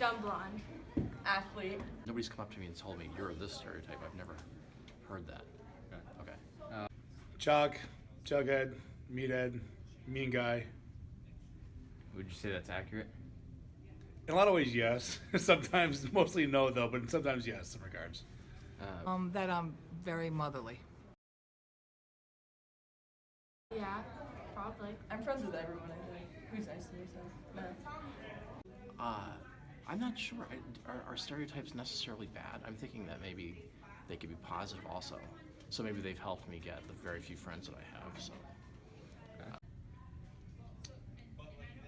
Dumb blonde. Athlete. Nobody's come up to me and told me you're this stereotype. I've never heard that. Okay. Jock, jughead, meathead, mean guy. Would you say that's accurate? In a lot of ways, yes. Sometimes, mostly no, though, but sometimes yes, in regards. That I'm very motherly. Yeah, probably. I'm friends with everyone, I think. Who's nice to me, so. No. I'm not sure. Are stereotypes necessarily bad? I'm thinking that maybe they could be positive also. So maybe they've helped me get the very few friends that I have. So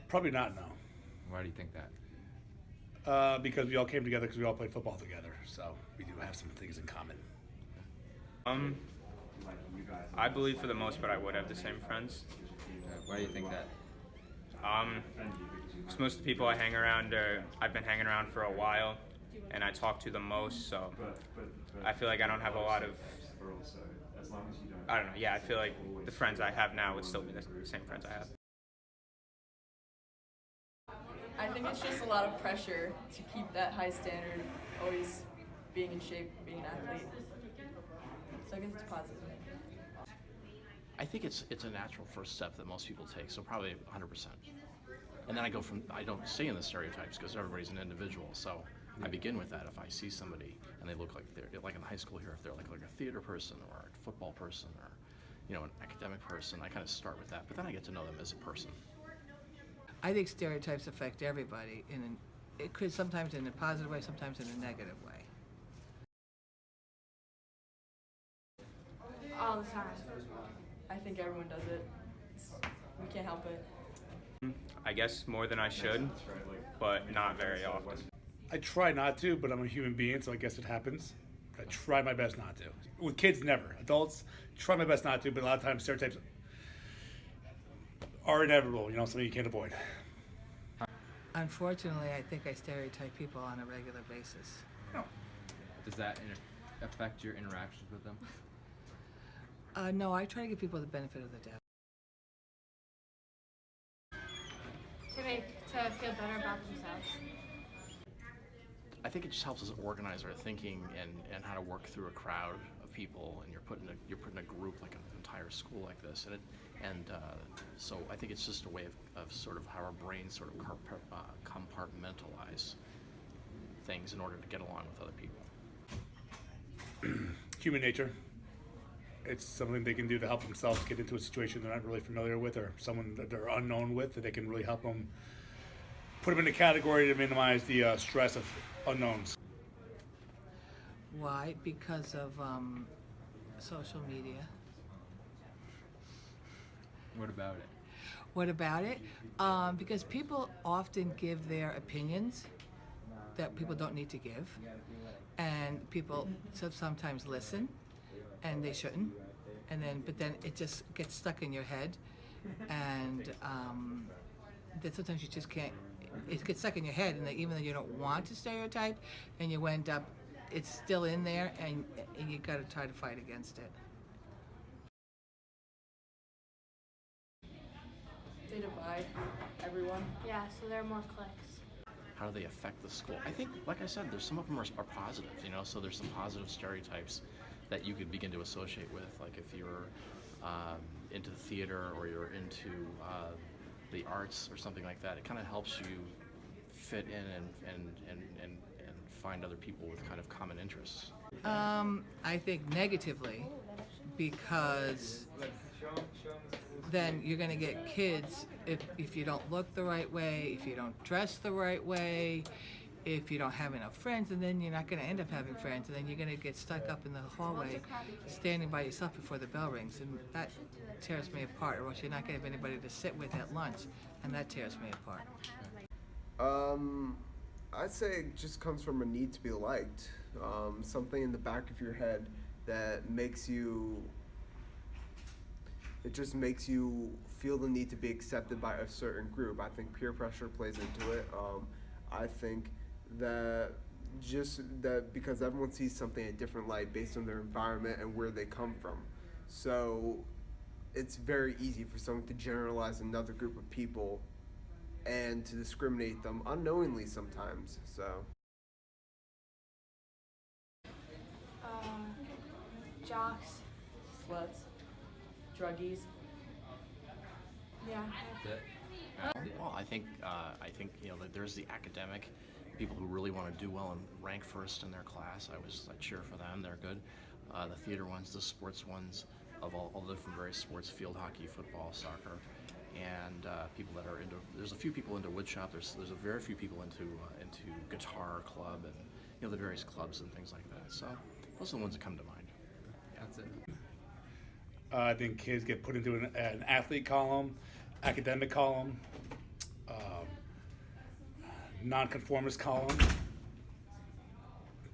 Probably not, no. Why do you think that? Because we all came together because we all played football together. So we do have some things in common. I believe for the most part I would have the same friends. Why do you think that? Because most of the people I hang around I've been hanging around for a while, and I talk to the most, so I feel like I don't have a lot of, I don't know, yeah, I feel like the friends I have now would still be the same friends I have. I think it's just a lot of pressure to keep that high standard of always being in shape, being an athlete. So I guess it's positive. I think it's a natural first step that most people take. So probably 100%. And then I don't stay in the stereotypes because everybody's an individual. So I begin with that. If I see somebody and they look like they're like in high school here, if they're like a theater person or a football person or an academic person, I kind of start with that. But then I get to know them as a person. I think stereotypes affect everybody it could sometimes in a positive way, sometimes in a negative way. All the time. I think everyone does it. We can't help it. I guess more than I should, but not very often. I try not to, but I'm a human being, so I guess it happens. I try my best not to. With kids, never. Adults, try my best not to, but a lot of times stereotypes are inevitable, something you can't avoid. Unfortunately, I think I stereotype people on a regular basis. Does that affect your interactions with them? No, I try to give people the benefit of the doubt. To feel better about themselves. I think it just helps us organize our thinking and how to work through a crowd of people, and you're putting a group like an entire school like this, so I think it's just a way of sort of how our brains sort of compartmentalize things in order to get along with other people. Human nature. It's something they can do to help themselves get into a situation they're not really familiar with or someone that they're unknown with, that they can really help them put them in a category to minimize the stress of unknowns. Why? Because of social media. What about it? What about it? Because people often give their opinions that people don't need to give, and people sometimes listen, and they shouldn't, but then it just gets stuck in your head, and then sometimes you just can't. It gets stuck in your head, and even though you don't want to stereotype, and you end up, it's still in there, and you got to try to fight against it. They divide everyone. Yeah, so there are more clicks. How do they affect the school? I think, like I said, some of them are positive, so there's some positive stereotypes that you could begin to associate with, like if you're into theater or you're into the arts or something like that. It kind of helps you fit in and find other people with kind of common interests. I think negatively, because then you're going to get kids, if you don't look the right way, if you don't dress the right way, if you don't have enough friends, and then you're not going to end up having friends, and then you're going to get stuck up in the hallway standing by yourself before the bell rings, and that tears me apart. Or else you're not going to have anybody to sit with at lunch, and that tears me apart. I'd say it just comes from a need to be liked. Something in the back of your head that makes you feel the need to be accepted by a certain group. I think peer pressure plays into it. I think that because everyone sees something in a different light based on their environment and where they come from. So it's very easy for someone to generalize another group of people and to discriminate them unknowingly sometimes. So. Jocks. Sluts, druggies. Yeah. That's it. Well, I think you know that there's the academic people who really want to do well and rank first in their class. I cheer for them; they're good. The theater ones, the sports ones, of all the different various sports: field hockey, football, soccer, and people that are into. There's a few people into woodshop. There's a very few people into guitar club and the various clubs and things like that. So those are the ones that come to mind. That's it. I think kids get put into an athlete column, academic column, nonconformist column,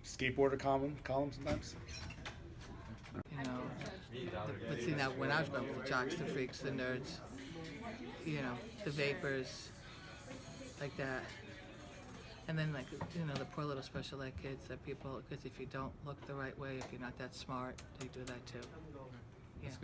skateboarder column sometimes. You know, but see now when I was growing up, the jocks, the freaks, the nerds, the vapors, like that. And then the poor little special ed kids that people, because if you don't look the right way, if you're not that smart, they do that too. Yeah.